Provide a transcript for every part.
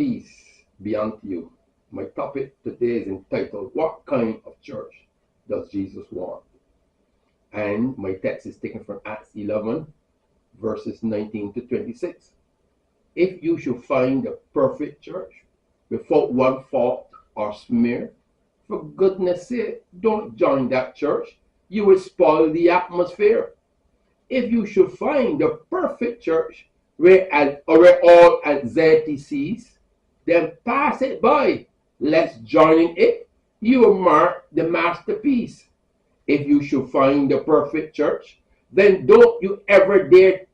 Peace be unto you. My topic today is entitled, What Kind of Church Does Jesus Want? And my text is taken from Acts 11, verses 19 to 26. If you should find the perfect church without one fault or smear, for goodness sake, don't join that church. You will spoil the atmosphere. If you should find the perfect church where all anxiety cease, then pass it by. Let's join in it. You will mark the masterpiece. If you should find the perfect church, then don't you ever dare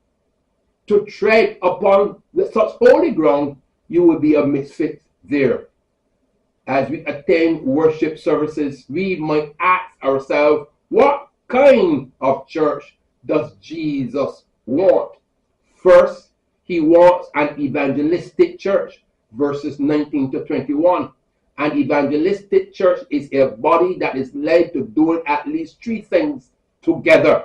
to tread upon such holy ground. You will be a misfit there. As we attend worship services, we might ask ourselves, what kind of church does Jesus want? First, he wants an evangelistic church, verses 19 to 21. An evangelistic church is a body that is led to doing at least three things together.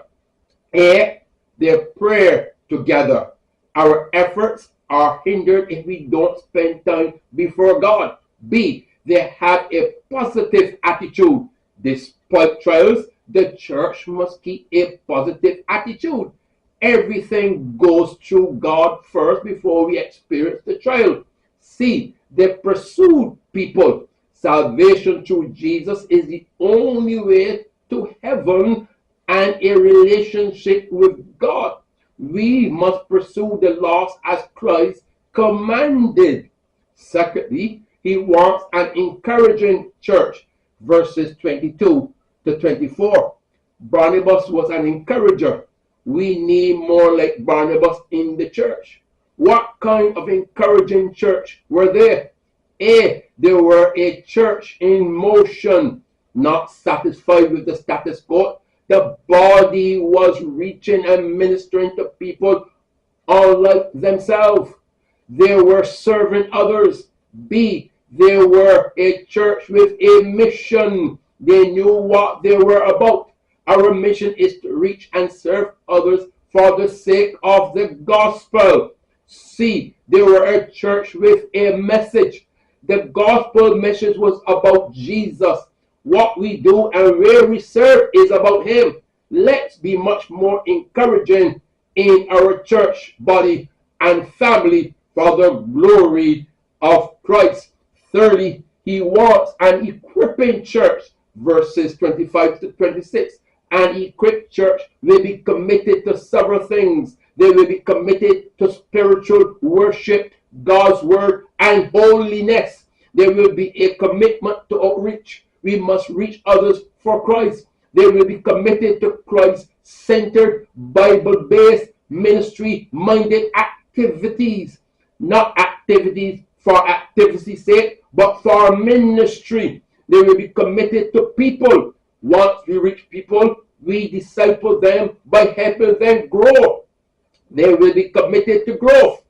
A, their prayer together. Our efforts are hindered if we don't spend time before God. B, they have a positive attitude. Despite trials, the church must keep a positive attitude. Everything goes through God first before we experience the trial. C, they pursue people. Salvation through Jesus is the only way to heaven and a relationship with God. We must pursue the lost as Christ commanded. Secondly, he wants an encouraging church, verses 22 to 24. Barnabas was an encourager. We need more like Barnabas in the church. What kind of encouraging church were there? A, they were a church in motion, not satisfied with the status quo. The body was reaching and ministering to people unlike themselves. They were serving others. B, they were a church with a mission. They knew what they were about. Our mission is to reach and serve others for the sake of the gospel. C, they were a church with a message. The gospel message was about Jesus. What we do and where we serve is about him. Let's be much more encouraging in our church body and family for the glory of Christ. Thirdly, he wants an equipping church, verses 25 to 26. An equipped church will be committed to several things. They will be committed to spiritual worship, God's word, and holiness. There will be a commitment to outreach. We must reach others for Christ. They will be committed to Christ-centered, Bible-based, ministry-minded activities. Not activities for activity's sake, but for ministry. They will be committed to people. Once we reach people, we disciple them by helping them grow. They will be committed to growth.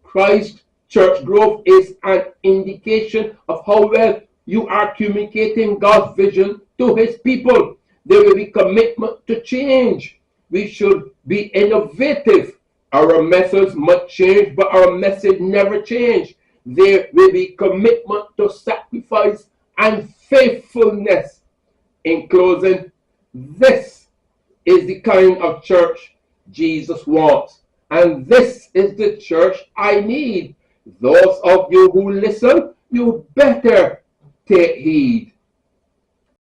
Christ church growth is an indication of how well you are communicating God's vision to his people. There will be commitment to change. We should be innovative. Our methods might change, but our message never change. There will be commitment to sacrifice and faithfulness. In closing, this is the kind of church Jesus wants. And this is the church I need. Those of you who listen, you better take heed.